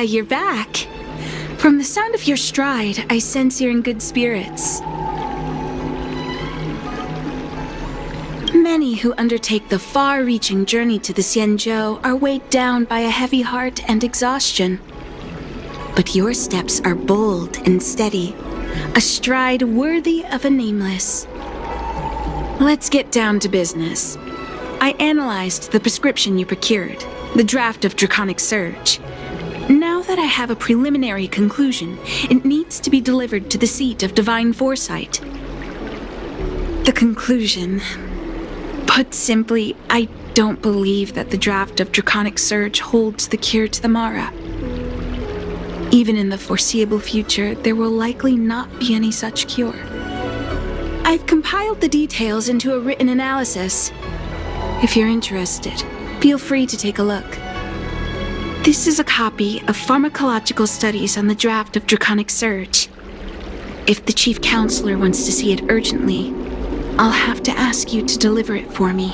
you're back. From the sound of your stride, I sense you're in good spirits. Many who undertake the far-reaching journey to the Xianzhou are weighed down by a heavy heart and exhaustion. But your steps are bold and steady, a stride worthy of a nameless. Let's get down to business. I analyzed the prescription you procured, the draft of Draconic Surge. Now that I have a preliminary conclusion, it needs to be delivered to the seat of Divine Foresight. The conclusion... Put simply, I don't believe that the draft of Draconic Surge holds the cure to the Mara. Even in the foreseeable future, there will likely not be any such cure. I've compiled the details into a written analysis. If you're interested, feel free to take a look. This is a copy of pharmacological studies on the draft of Draconic Surge. If the Chief Counselor wants to see it urgently, I'll have to ask you to deliver it for me.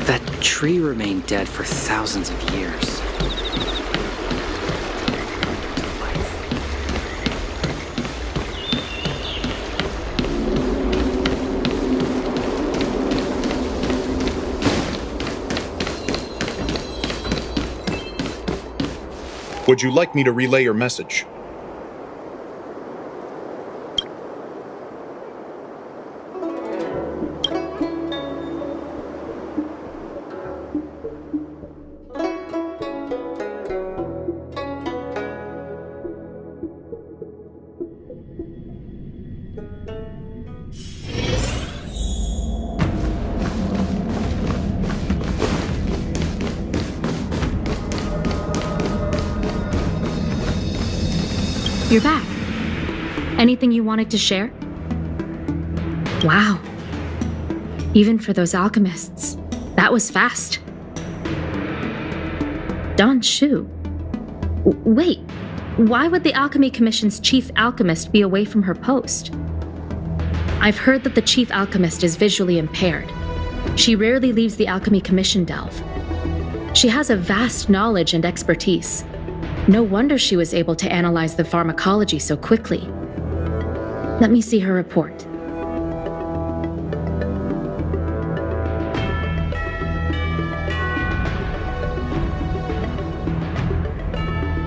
That tree remained dead for thousands of years. Would you like me to relay your message? You're back. Anything you wanted to share? Wow. Even for those alchemists, that was fast. Dan Shu. Wait, why would the Alchemy Commission's chief alchemist be away from her post? I've heard that the chief alchemist is visually impaired. She rarely leaves the Alchemy Commission delve. She has a vast knowledge and expertise. No wonder she was able to analyze the pharmacology so quickly. Let me see her report.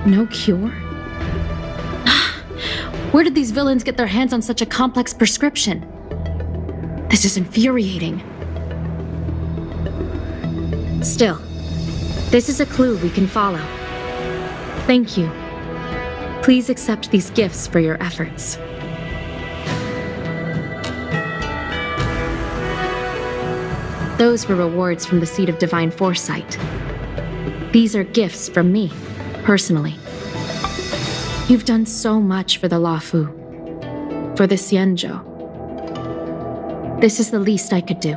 No cure? Where did these villains get their hands on such a complex prescription? This is infuriating. Still, this is a clue we can follow. Thank you. Please accept these gifts for your efforts. Those were rewards from the Seat of Divine Foresight. These are gifts from me, personally. You've done so much for the Luofu, for the Xianzhou. This is the least I could do.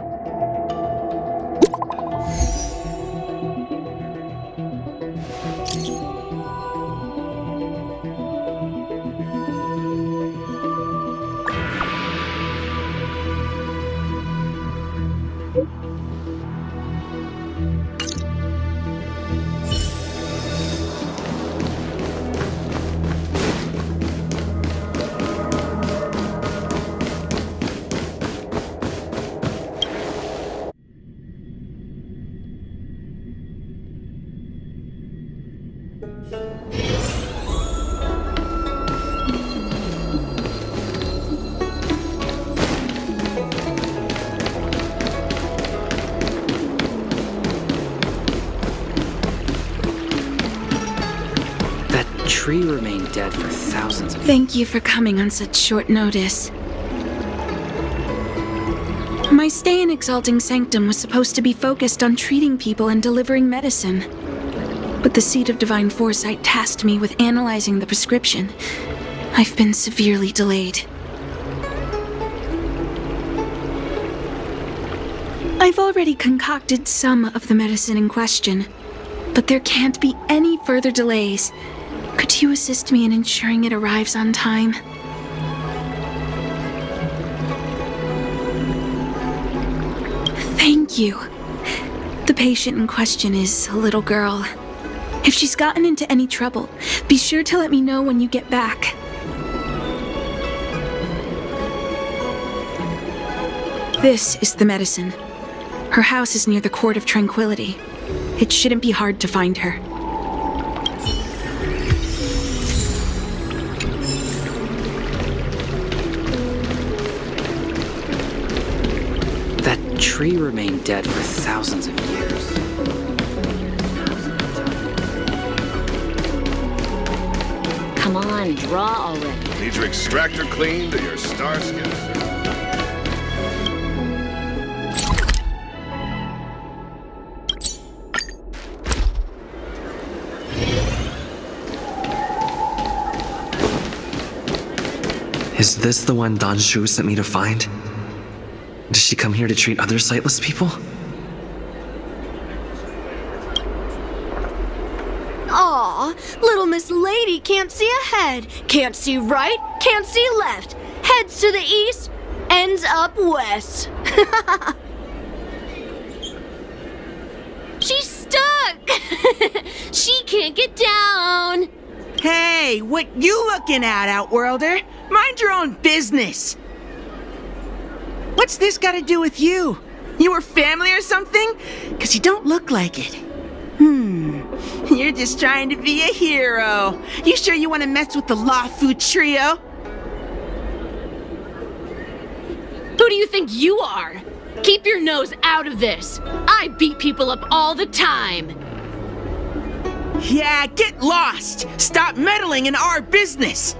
Tree remained dead for thousands of years. Thank you for coming on such short notice. My stay in Exalting Sanctum was supposed to be focused on treating people and delivering medicine. But the Seat of Divine Foresight tasked me with analyzing the prescription. I've been severely delayed. I've already concocted some of the medicine in question, but there can't be any further delays. Could you assist me in ensuring it arrives on time? you. The patient in question is a little girl. If she's gotten into any trouble, be sure to let me know when you get back. This is the medicine. Her house is near the Court of Tranquility. It shouldn't be hard to find her. That tree remained dead for thousands of years. Come on, draw already. Need your extractor cleaned or your star skin? Is this the one Dan Shu sent me to find? Does she come here to treat other sightless people? Aw, little Miss Lady can't see ahead, can't see right, can't see left, heads to the east, ends up west. She's stuck! She can't get down! Hey, what you looking at, Outworlder? Mind your own business! What's this got to do with you? You were family or something? 'Cause you don't look like it. You're just trying to be a hero. You sure you want to mess with the Lafu trio? Who do you think you are? Keep your nose out of this. I beat people up all the time. Yeah, get lost! Stop meddling in our business!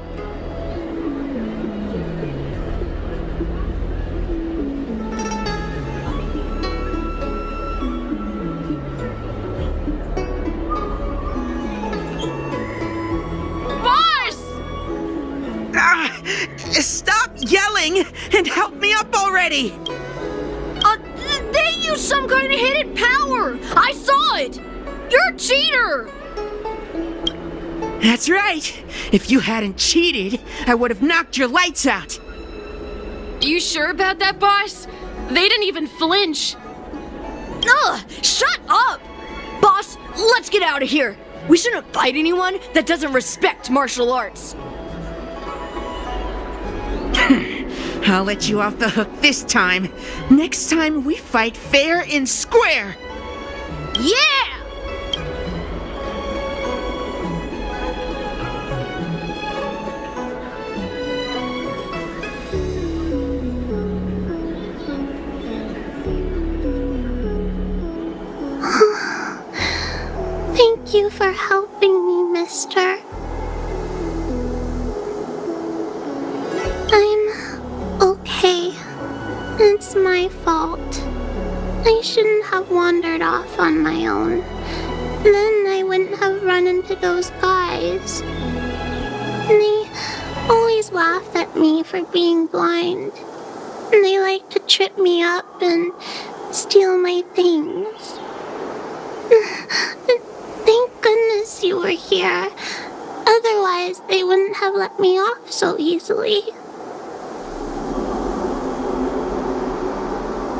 Stop yelling and help me up already! They used some kind of hidden power! I saw it! You're a cheater! That's right! If you hadn't cheated, I would have knocked your lights out! You sure about that, boss? They didn't even flinch. Ugh! Shut up! Boss, let's get out of here! We shouldn't fight anyone that doesn't respect martial arts. I'll let you off the hook this time. Next time we fight fair and square. Yeah! Thank you for helping me, mister. I'm okay. It's my fault. I shouldn't have wandered off on my own. Then I wouldn't have run into those guys. They always laugh at me for being blind. They like to trip me up and steal my things. Thank goodness you were here. Otherwise, they wouldn't have let me off so easily.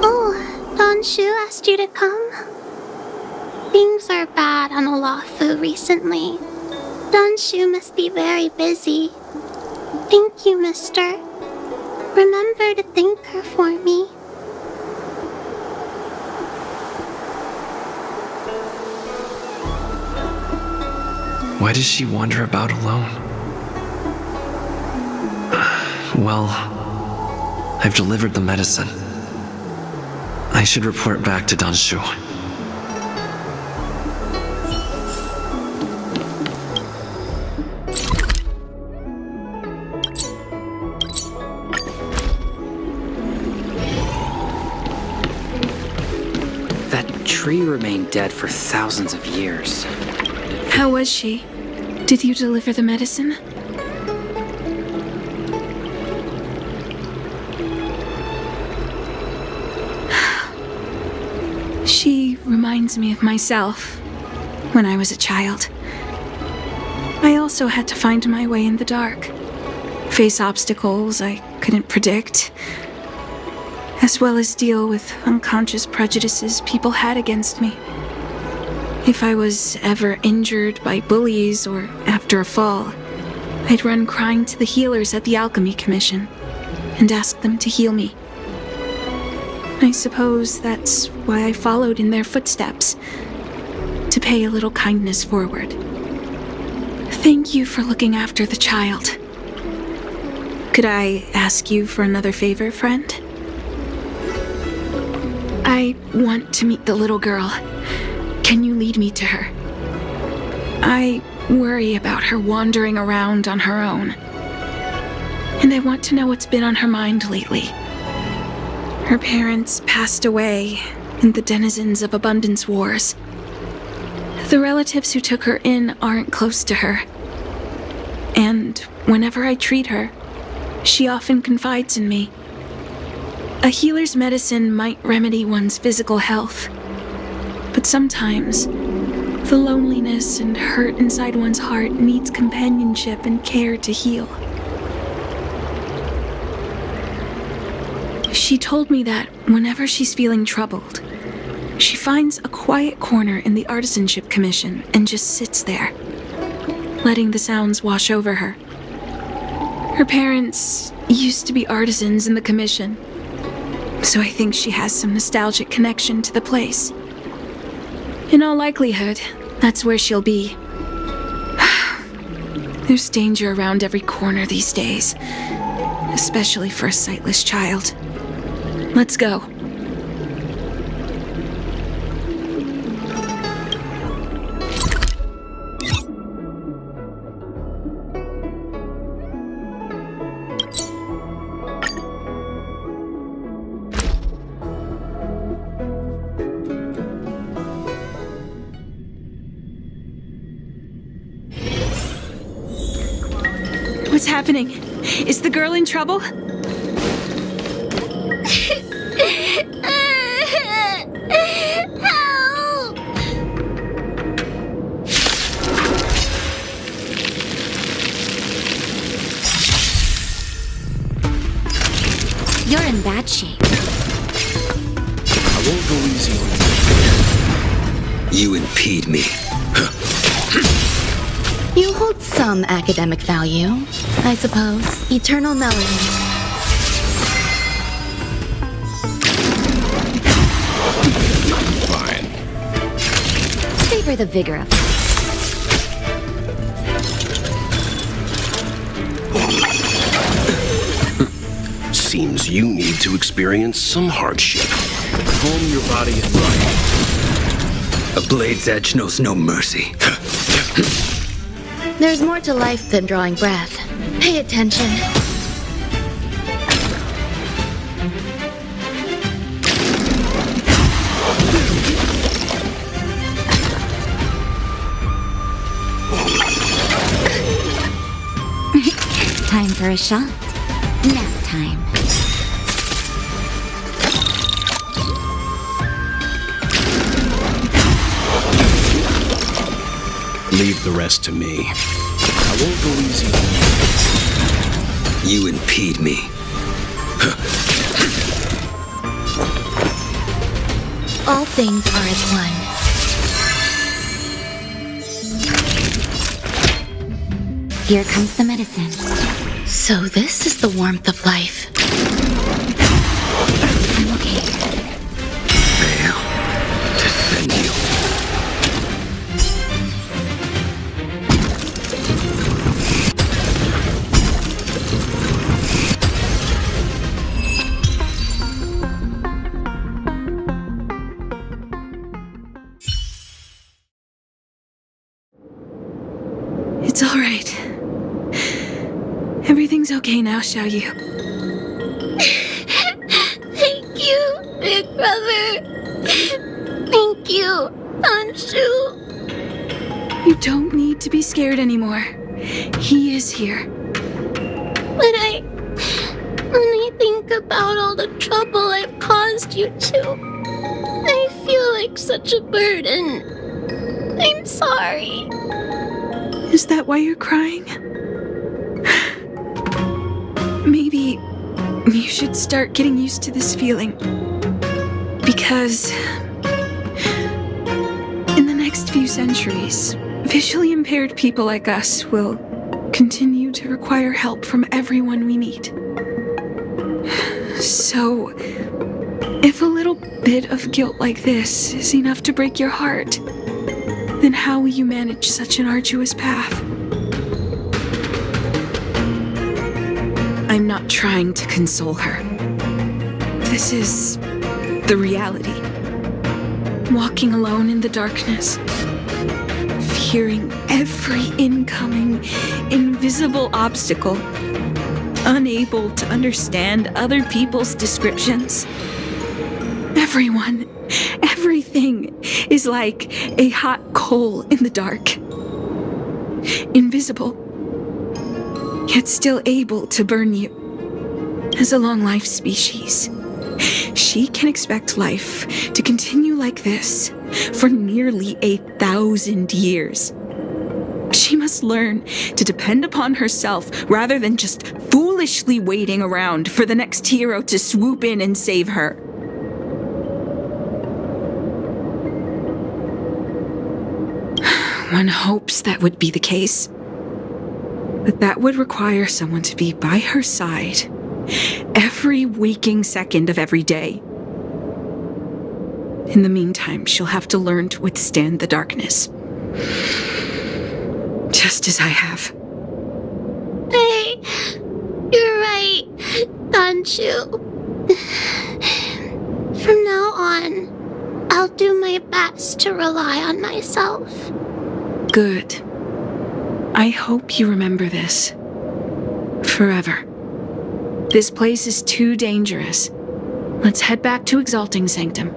Oh, Dan Shu asked you to come? Things are bad on Olafu recently. Dan Shu must be very busy. Thank you, mister. Remember to thank her for me. Why does she wander about alone? Well, I've delivered the medicine. I should report back to Dan Shu. That tree remained dead for thousands of years. How was she? Did you deliver the medicine? She reminds me of myself when I was a child. I also had to find my way in the dark, face obstacles I couldn't predict, as well as deal with unconscious prejudices people had against me. If I was ever injured by bullies or after a fall, I'd run crying to the healers at the Alchemy Commission and ask them to heal me. I suppose that's why I followed in their footsteps, to pay a little kindness forward. Thank you for looking after the child. Could I ask you for another favor, friend? I want to meet the little girl. Can you lead me to her? I worry about her wandering around on her own. And I want to know what's been on her mind lately. Her parents passed away in the denizens of Abundance Wars. The relatives who took her in aren't close to her. And whenever I treat her, she often confides in me. A healer's medicine might remedy one's physical health, but sometimes the loneliness and hurt inside one's heart needs companionship and care to heal. She told me that whenever she's feeling troubled, she finds a quiet corner in the Artisanship Commission and just sits there, letting the sounds wash over her. Her parents used to be artisans in the Commission, so I think she has some nostalgic connection to the place. In all likelihood, that's where she'll be. There's danger around every corner these days, especially for a sightless child. Let's go. What's happening? Is the girl in trouble? Help! You're in bad shape. I won't go easy on you. You impede me. You hold some academic value, I suppose. Eternal melody. Fine. Savor the vigor of it. Seems you need to experience some hardship. Calm your body and run. A blade's edge knows no mercy. There's more to life than drawing breath. Pay attention. Time for a shot. Nap time. Leave the rest to me. I won't go easy on you. You impede me. All things are as one. Here comes the medicine. So this is the warmth of life. I'm okay. Fail to send you. It's all right. Everything's okay now, Xiaoyu. Thank you, big brother. Thank you, Dan Shu. You don't need to be scared anymore. He is here. When I think about all the trouble I've caused you two, I feel like such a burden. I'm sorry. Is that why you're crying? You should start getting used to this feeling. Because in the next few centuries, visually impaired people like us will continue to require help from everyone we meet. So, if a little bit of guilt like this is enough to break your heart, then how will you manage such an arduous path? I'm not trying to console her. This is the reality. Walking alone in the darkness, fearing every incoming, invisible obstacle, unable to understand other people's descriptions. Everyone, everything is like a hot coal in the dark. Invisible, yet still able to burn you. As a long-life species, she can expect life to continue like this for nearly 1,000 years. She must learn to depend upon herself rather than just foolishly waiting around for the next hero to swoop in and save her. One hopes that would be the case. But that would require someone to be by her side every waking second of every day. In the meantime, she'll have to learn to withstand the darkness. Just as I have. Hey, you're right, Dan Shu. From now on, I'll do my best to rely on myself. Good. I hope you remember this. Forever. This place is too dangerous. Let's head back to Exalting Sanctum.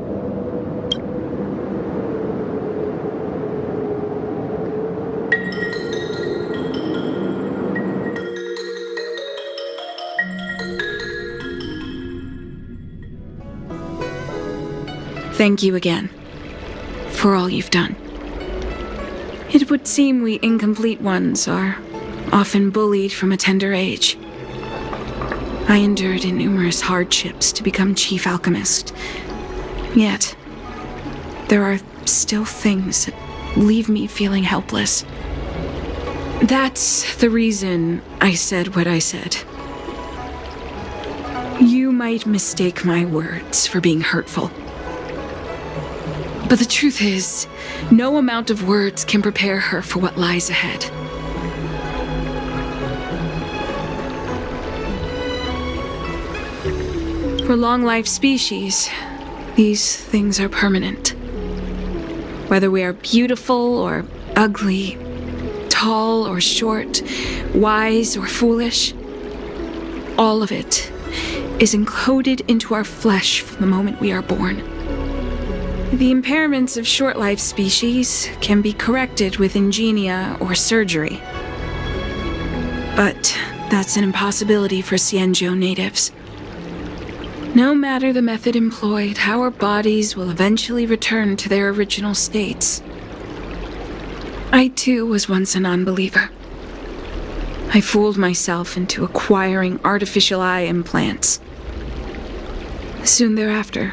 Thank you again for all you've done. It would seem we incomplete ones are often bullied from a tender age. I endured numerous hardships to become Chief Alchemist. Yet, there are still things that leave me feeling helpless. That's the reason I said what I said. You might mistake my words for being hurtful. But the truth is, no amount of words can prepare her for what lies ahead. For long-life species, these things are permanent. Whether we are beautiful or ugly, tall or short, wise or foolish, all of it is encoded into our flesh from the moment we are born. The impairments of short-life species can be corrected with ingenia or surgery. But that's an impossibility for Xianzhou natives. No matter the method employed, our bodies will eventually return to their original states. I too was once a non-believer. I fooled myself into acquiring artificial eye implants. Soon thereafter,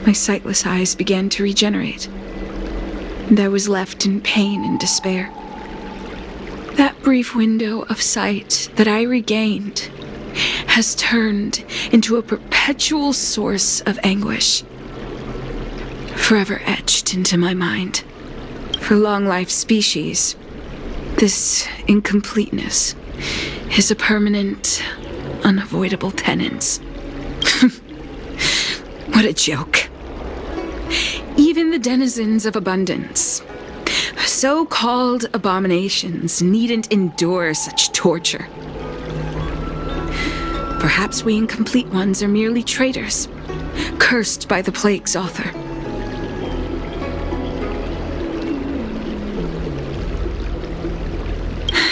my sightless eyes began to regenerate, and I was left in pain and despair. That brief window of sight that I regained has turned into a perpetual source of anguish, forever etched into my mind. For long-life species, this incompleteness is a permanent, unavoidable penance. What a joke. Even the denizens of abundance, so-called abominations, needn't endure such torture. Perhaps we incomplete ones are merely traitors, cursed by the plague's author.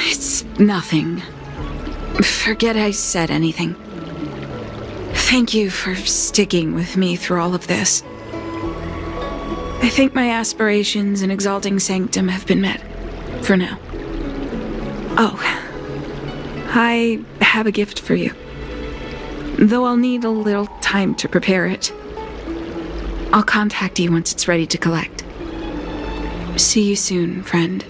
It's nothing. Forget I said anything. Thank you for sticking with me through all of this. I think my aspirations in Exalting Sanctum have been met, for now. Oh, I have a gift for you. though I'll need a little time to prepare it. I'll contact you once it's ready to collect. See you soon, friend.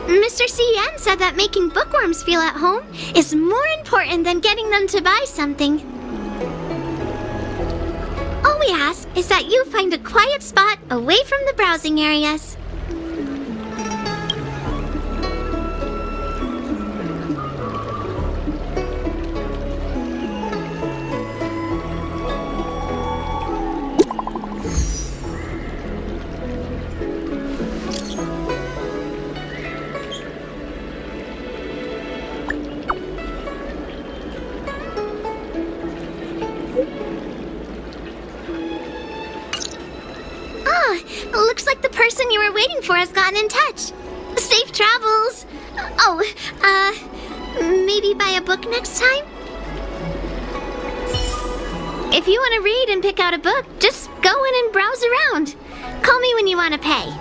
Mr. CN said that making bookworms feel at home is more important than getting them to buy something. All we ask is that you find a quiet spot away from the browsing areas. Looks like the person you were waiting for has gotten in touch. Safe travels. Oh, maybe buy a book next time? If you want to read and pick out a book, just go in and browse around. Call me when you want to pay.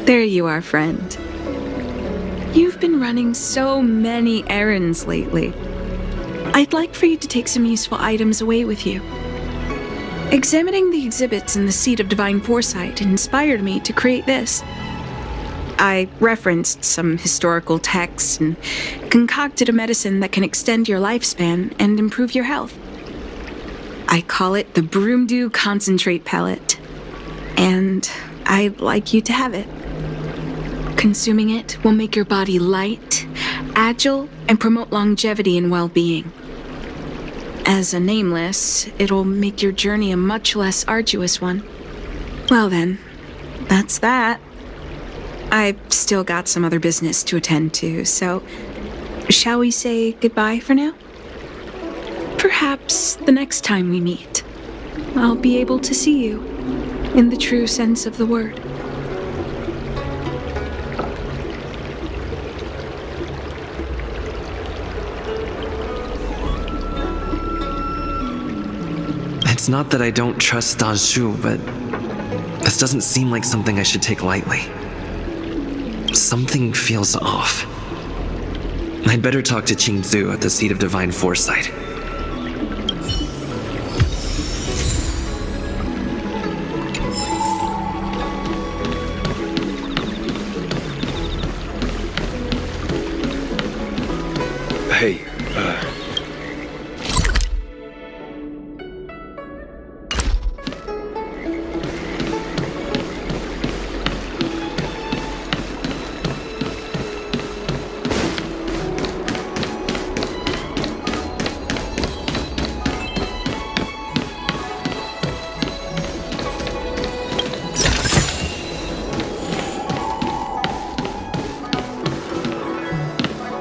There you are, friend. You've been running so many errands lately. I'd like for you to take some useful items away with you. Examining the exhibits in the Seat of Divine Foresight inspired me to create this. I referenced some historical texts and concocted a medicine that can extend your lifespan and improve your health. I call it the Broomdew Concentrate Pellet, and I'd like you to have it. Consuming it will make your body light, agile, and promote longevity and well-being. As a nameless, it'll make your journey a much less arduous one. Well then, that's that. I've still got some other business to attend to, so shall we say goodbye for now? Perhaps the next time we meet, I'll be able to see you in the true sense of the word. It's not that I don't trust Dan Shu, but this doesn't seem like something I should take lightly. Something feels off. I'd better talk to Qingzu at the Seat of Divine Foresight. Hey,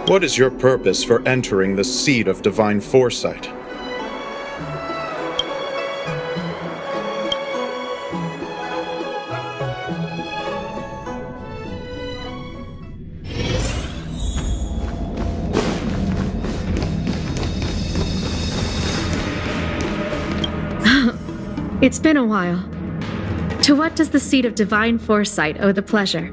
What is your purpose for entering the seat of divine foresight? It's been a while. To what does the seat of divine foresight owe the pleasure?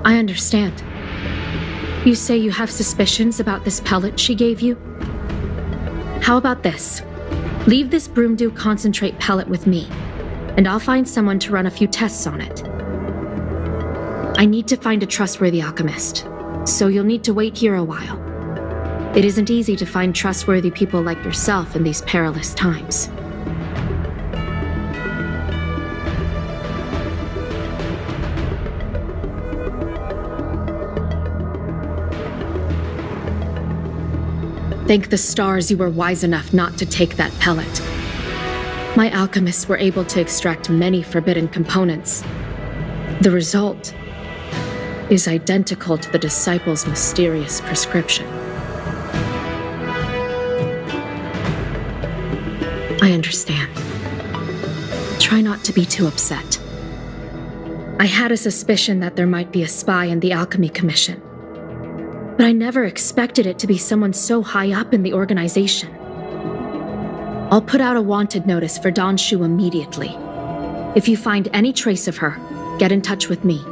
I understand. You say you have suspicions about this pellet she gave you? How about this? Leave this Broomdew concentrate pellet with me, and I'll find someone to run a few tests on it. I need to find a trustworthy alchemist, so you'll need to wait here a while. It isn't easy to find trustworthy people like yourself in these perilous times. Thank the stars you were wise enough not to take that pellet. My alchemists were able to extract many forbidden components. The result is identical to the disciples' mysterious prescription. I understand. Try not to be too upset. I had a suspicion that there might be a spy in the Alchemy Commission, but I never expected it to be someone so high up in the organization. I'll put out a wanted notice for Dan Shu immediately. If you find any trace of her, get in touch with me.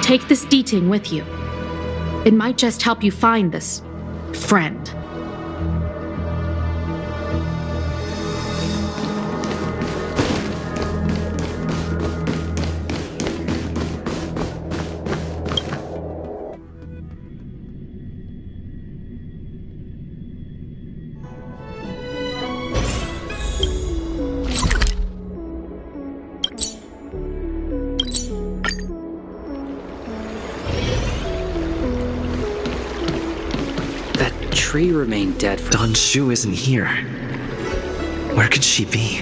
Take this Dousing with you. It might just help you find this friend. Tree remained dead for— Dan Shu isn't here. Where could she be?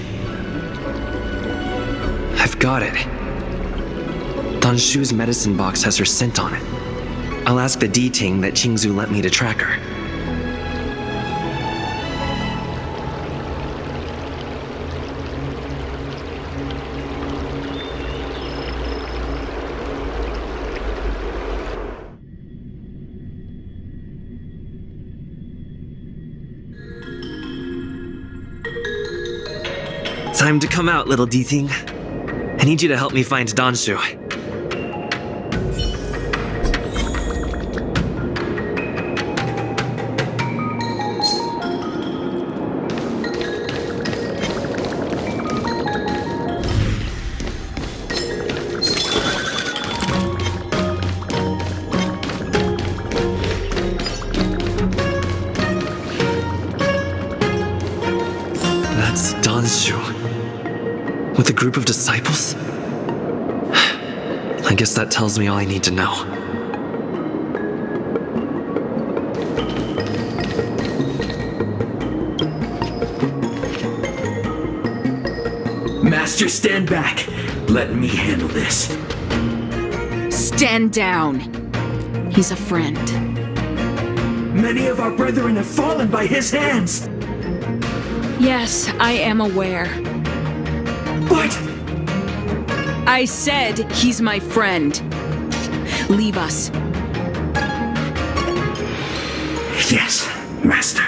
I've got it. Dan Shu's medicine box has her scent on it. I'll ask the Dousing that Qingzu let me to track her. Time to come out, little Dousing. I need you to help me find Dan Shu. That's Dan Shu. With a group of disciples? I guess that tells me all I need to know. Master, stand back. Let me handle this. Stand down. He's a friend. Many of our brethren have fallen by his hands. Yes, I am aware. What? I said he's my friend. Leave us. Yes, Master.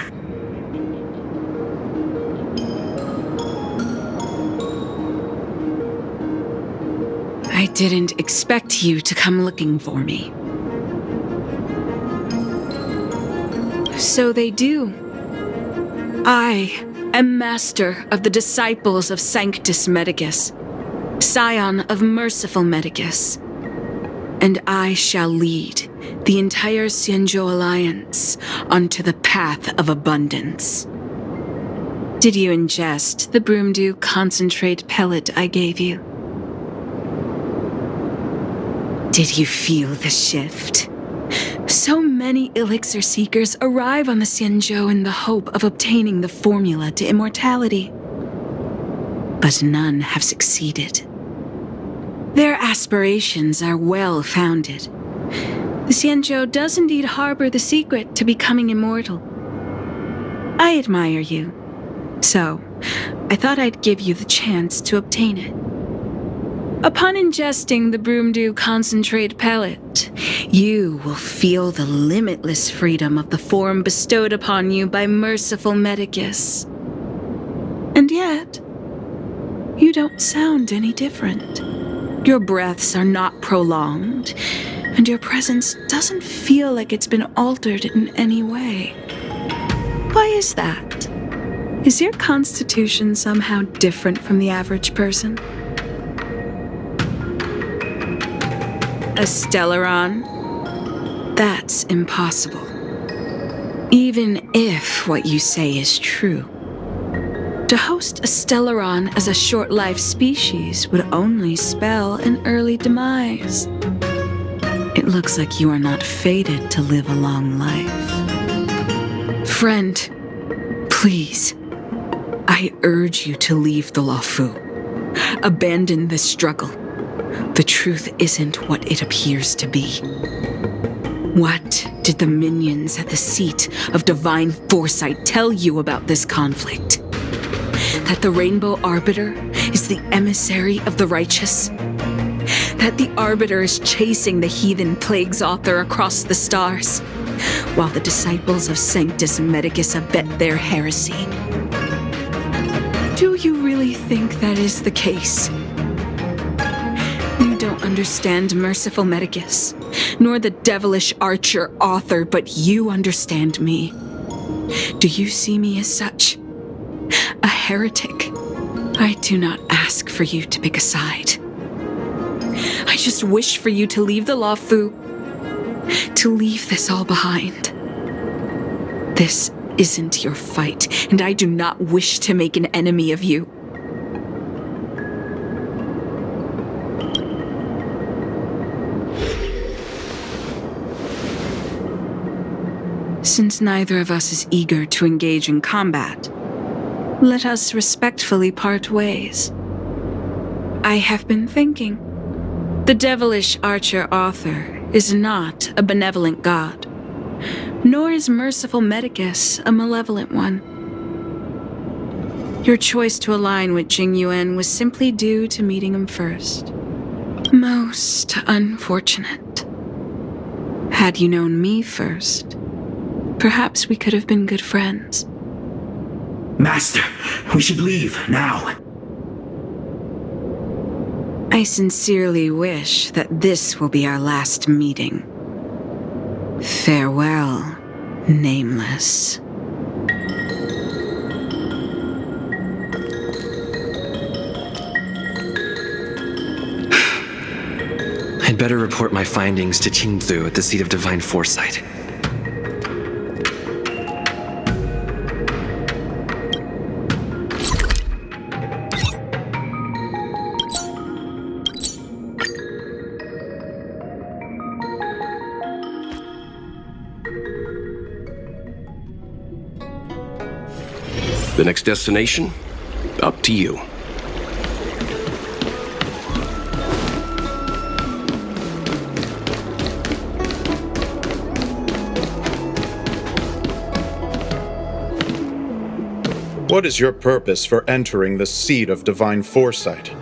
I didn't expect you to come looking for me. So they do. I am master of the disciples of Sanctus Medicus, scion of merciful Medicus, and I shall lead the entire Xianzhou Alliance onto the path of abundance. Did you ingest the Broomdew concentrate pellet I gave you? Did you feel the shift? So many elixir seekers arrive on the Xianzhou in the hope of obtaining the formula to immortality. But none have succeeded. Their aspirations are well founded. The Xianzhou does indeed harbor the secret to becoming immortal. I admire you, so I thought I'd give you the chance to obtain it. Upon ingesting the Broomdew concentrate pellet, you will feel the limitless freedom of the form bestowed upon you by merciful Medicus. And yet, you don't sound any different. Your breaths are not prolonged, and your presence doesn't feel like it's been altered in any way. Why is that? Is your constitution somehow different from the average person? A Stellaron? That's impossible. Even if what you say is true. To host a Stellaron as a short-life species would only spell an early demise. It looks like you are not fated to live a long life. Friend, please, I urge you to leave the Luofu. Abandon this struggle. The truth isn't what it appears to be. What did the minions at the seat of divine foresight tell you about this conflict? That the Rainbow Arbiter is the emissary of the righteous? That the Arbiter is chasing the heathen plagues author across the stars, while the disciples of Sanctus Medicus abet their heresy? Do you really think that is the case? You don't understand Merciful Medicus, nor the devilish archer author, but you understand me. Do you see me as such? A heretic? I do not ask for you to pick a side. I just wish for you to leave the Luofu, to leave this all behind. This isn't your fight, and I do not wish to make an enemy of you. Since neither of us is eager to engage in combat, let us respectfully part ways. I have been thinking. The devilish archer author is not a benevolent god, nor is Merciful Medicus a malevolent one. Your choice to align with Jing Yuan was simply due to meeting him first. Most unfortunate. Had you known me first, perhaps we could have been good friends. Master, we should leave, now. I sincerely wish that this will be our last meeting. Farewell, Nameless. I'd better report my findings to Qingzu at the seat of divine foresight. The next destination? Up to you. What is your purpose for entering the seat of divine foresight?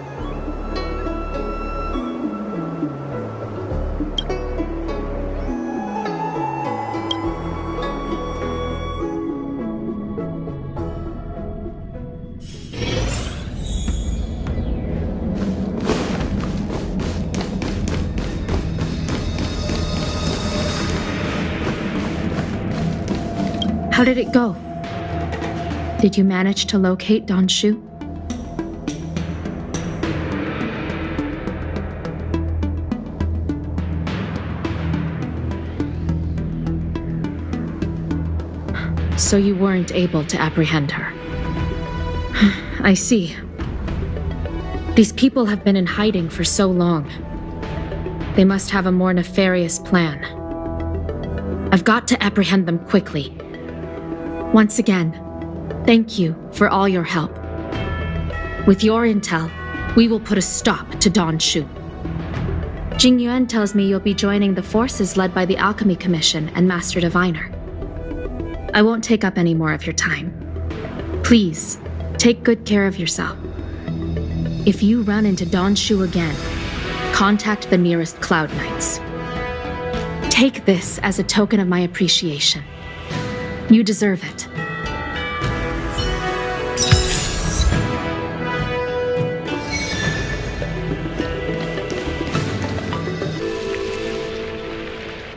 How did it go? Did you manage to locate Dan Shu? So you weren't able to apprehend her. I see. These people have been in hiding for so long. They must have a more nefarious plan. I've got to apprehend them quickly. Once again, thank you for all your help. With your intel, we will put a stop to Dan Shu. Jing Yuan tells me you'll be joining the forces led by the Alchemy Commission and Master Diviner. I won't take up any more of your time. Please, take good care of yourself. If you run into Dan Shu again, contact the nearest Cloud Knights. Take this as a token of my appreciation. You deserve it.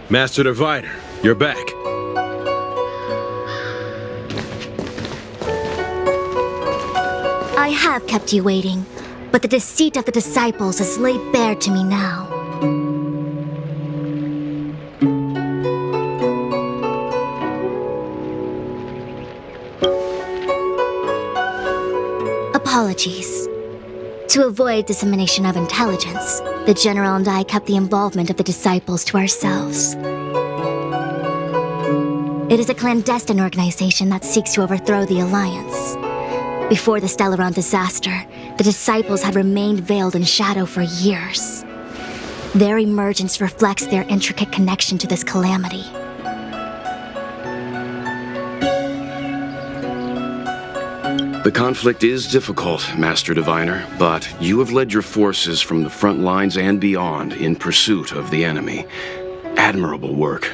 Master Diviner, you're back. I have kept you waiting, but the deceit of the disciples is laid bare to me now. Apologies. To avoid dissemination of intelligence, the General and I kept the involvement of the disciples to ourselves. It is a clandestine organization that seeks to overthrow the Alliance. Before the Stellaron disaster, the disciples had remained veiled in shadow for years. Their emergence reflects their intricate connection to this calamity. The conflict is difficult, Master Diviner, but you have led your forces from the front lines and beyond in pursuit of the enemy. Admirable work.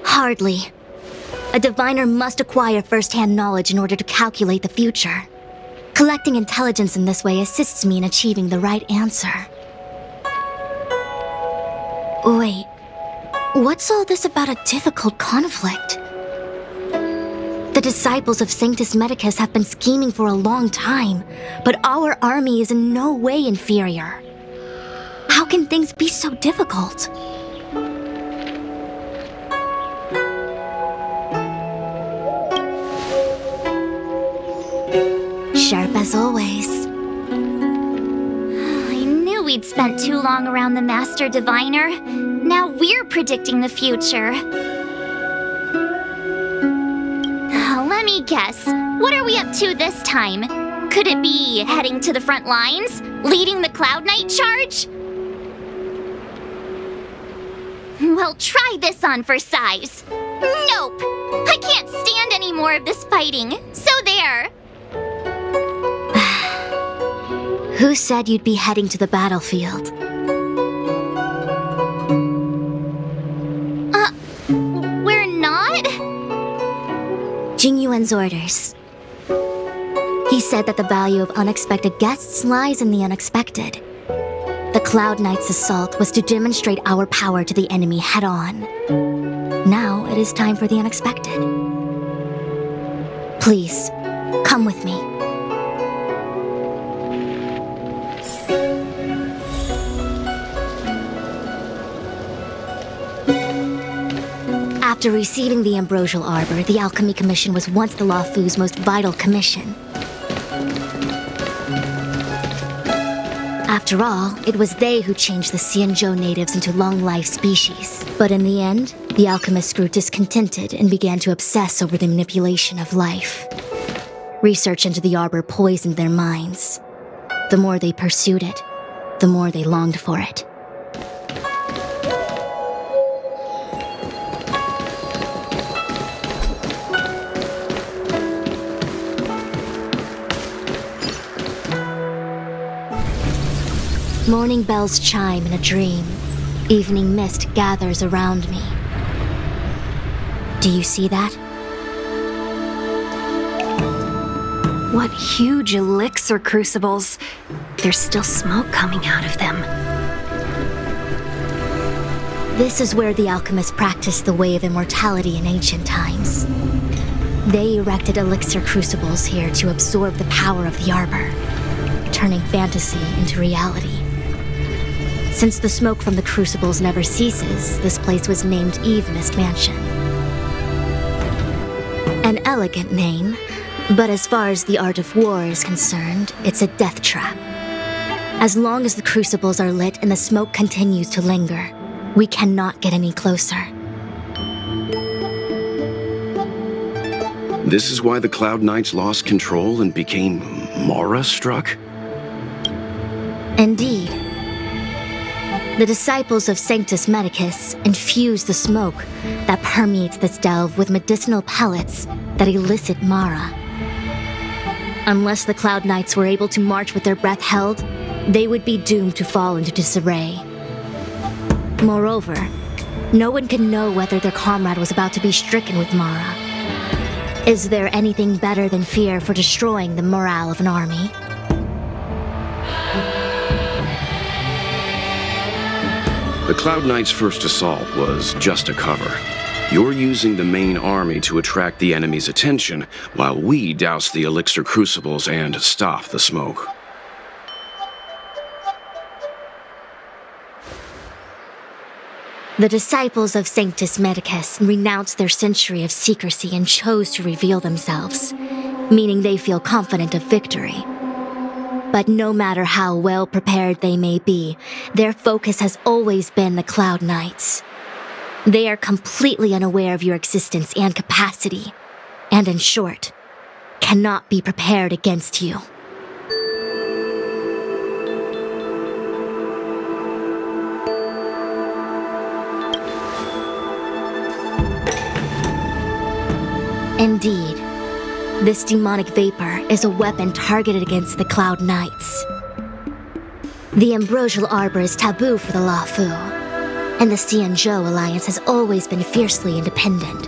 Hardly. A diviner must acquire first-hand knowledge in order to calculate the future. Collecting intelligence in this way assists me in achieving the right answer. Wait, what's all this about a difficult conflict? The disciples of Sanctus Medicus have been scheming for a long time, but our army is in no way inferior. How can things be so difficult? Sharp as always. I knew we'd spent too long around the Master Diviner. Now we're predicting the future. Let me guess. What are we up to this time? Could it be heading to the front lines? Leading the Cloud Knight charge? Well, try this on for size. Nope! I can't stand any more of this fighting. So there. Who said you'd be heading to the battlefield? We're not? Jing Yuan's orders. He said that the value of unexpected guests lies in the unexpected. The Cloud Knight's assault was to demonstrate our power to the enemy head-on. Now it is time for the unexpected. Please, come with me. After receiving the Ambrosial Arbor, the Alchemy Commission was once the Luofu's most vital commission. After all, it was they who changed the Xianzhou natives into long-life species. But in the end, the alchemists grew discontented and began to obsess over the manipulation of life. Research into the Arbor poisoned their minds. The more they pursued it, the more they longed for it. Morning bells chime in a dream. Evening mist gathers around me. Do you see that? What huge elixir crucibles. There's still smoke coming out of them. This is where the alchemists practiced the way of immortality in ancient times. They erected elixir crucibles here to absorb the power of the Arbor, turning fantasy into reality. Since the smoke from the crucibles never ceases, this place was named Eve Mist Mansion. An elegant name, but as far as the art of war is concerned, it's a death trap. As long as the crucibles are lit and the smoke continues to linger, we cannot get any closer. This is why the Cloud Knights lost control and became Mara-struck? Indeed. The disciples of Sanctus Medicus infuse the smoke that permeates this delve with medicinal pellets that elicit Mara. Unless the Cloud Knights were able to march with their breath held, they would be doomed to fall into disarray. Moreover, no one can know whether their comrade was about to be stricken with Mara. Is there anything better than fear for destroying the morale of an army? The Cloud Knights' first assault was just a cover. You're using the main army to attract the enemy's attention, while we douse the elixir crucibles and stop the smoke. The disciples of Sanctus Medicus renounced their century of secrecy and chose to reveal themselves, meaning they feel confident of victory. But no matter how well prepared they may be, their focus has always been the Cloud Knights. They are completely unaware of your existence and capacity, and in short, cannot be prepared against you. Indeed, this demonic vapor is a weapon targeted against the Cloud Knights. The ambrosial arbor is taboo for the Luofu, and the Xianzhou alliance has always been fiercely independent.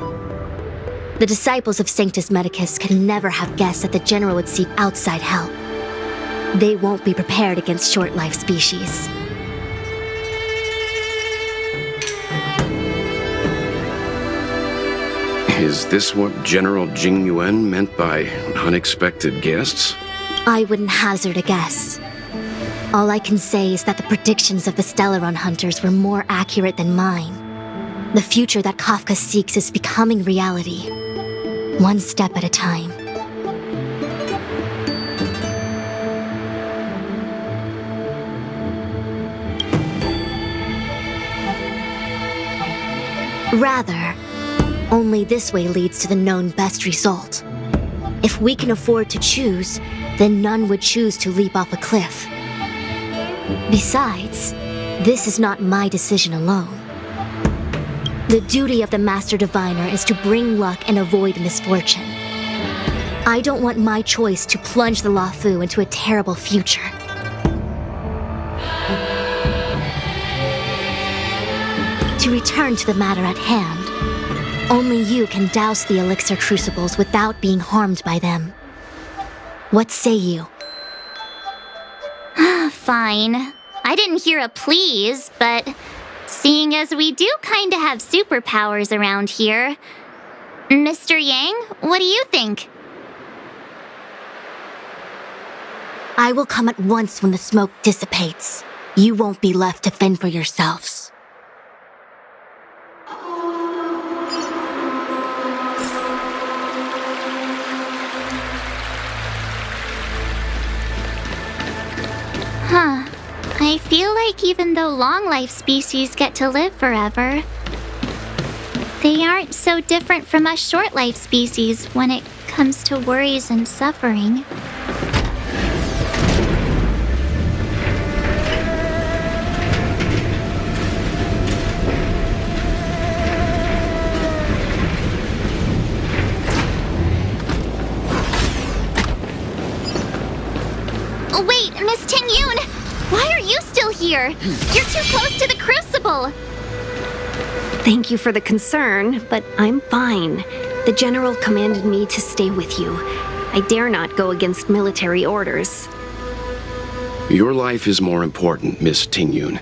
The disciples of Sanctus Medicus could never have guessed that the general would seek outside help. They won't be prepared against short-life species. Is this what General Jing Yuan meant by unexpected guests? I wouldn't hazard a guess. All I can say is that the predictions of the Stellaron hunters were more accurate than mine. The future that Kafka seeks is becoming reality, one step at a time. Rather, only this way leads to the known best result. If we can afford to choose, then none would choose to leap off a cliff. Besides, this is not my decision alone. The duty of the Master Diviner is to bring luck and avoid misfortune. I don't want my choice to plunge the Luofu into a terrible future. To return to the matter at hand, only you can douse the elixir crucibles without being harmed by them. What say you? Fine. I didn't hear a please, but seeing as we do kinda have superpowers around here, Mr. Yang, what do you think? I will come at once when the smoke dissipates. You won't be left to fend for yourselves. Huh. I feel like even though long-life species get to live forever, they aren't so different from us short-life species when it comes to worries and suffering. Wait, Miss Ting-Yun! Why are you still here? You're too close to the crucible! Thank you for the concern, but I'm fine. The General commanded me to stay with you. I dare not go against military orders. Your life is more important, Miss Ting-Yun.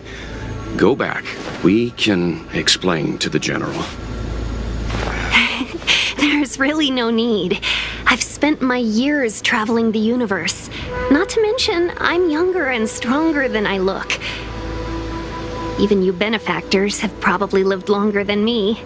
Go back. We can explain to the General. There's really no need. I've spent my years traveling the universe. Not to mention, I'm younger and stronger than I look. Even you benefactors have probably lived longer than me.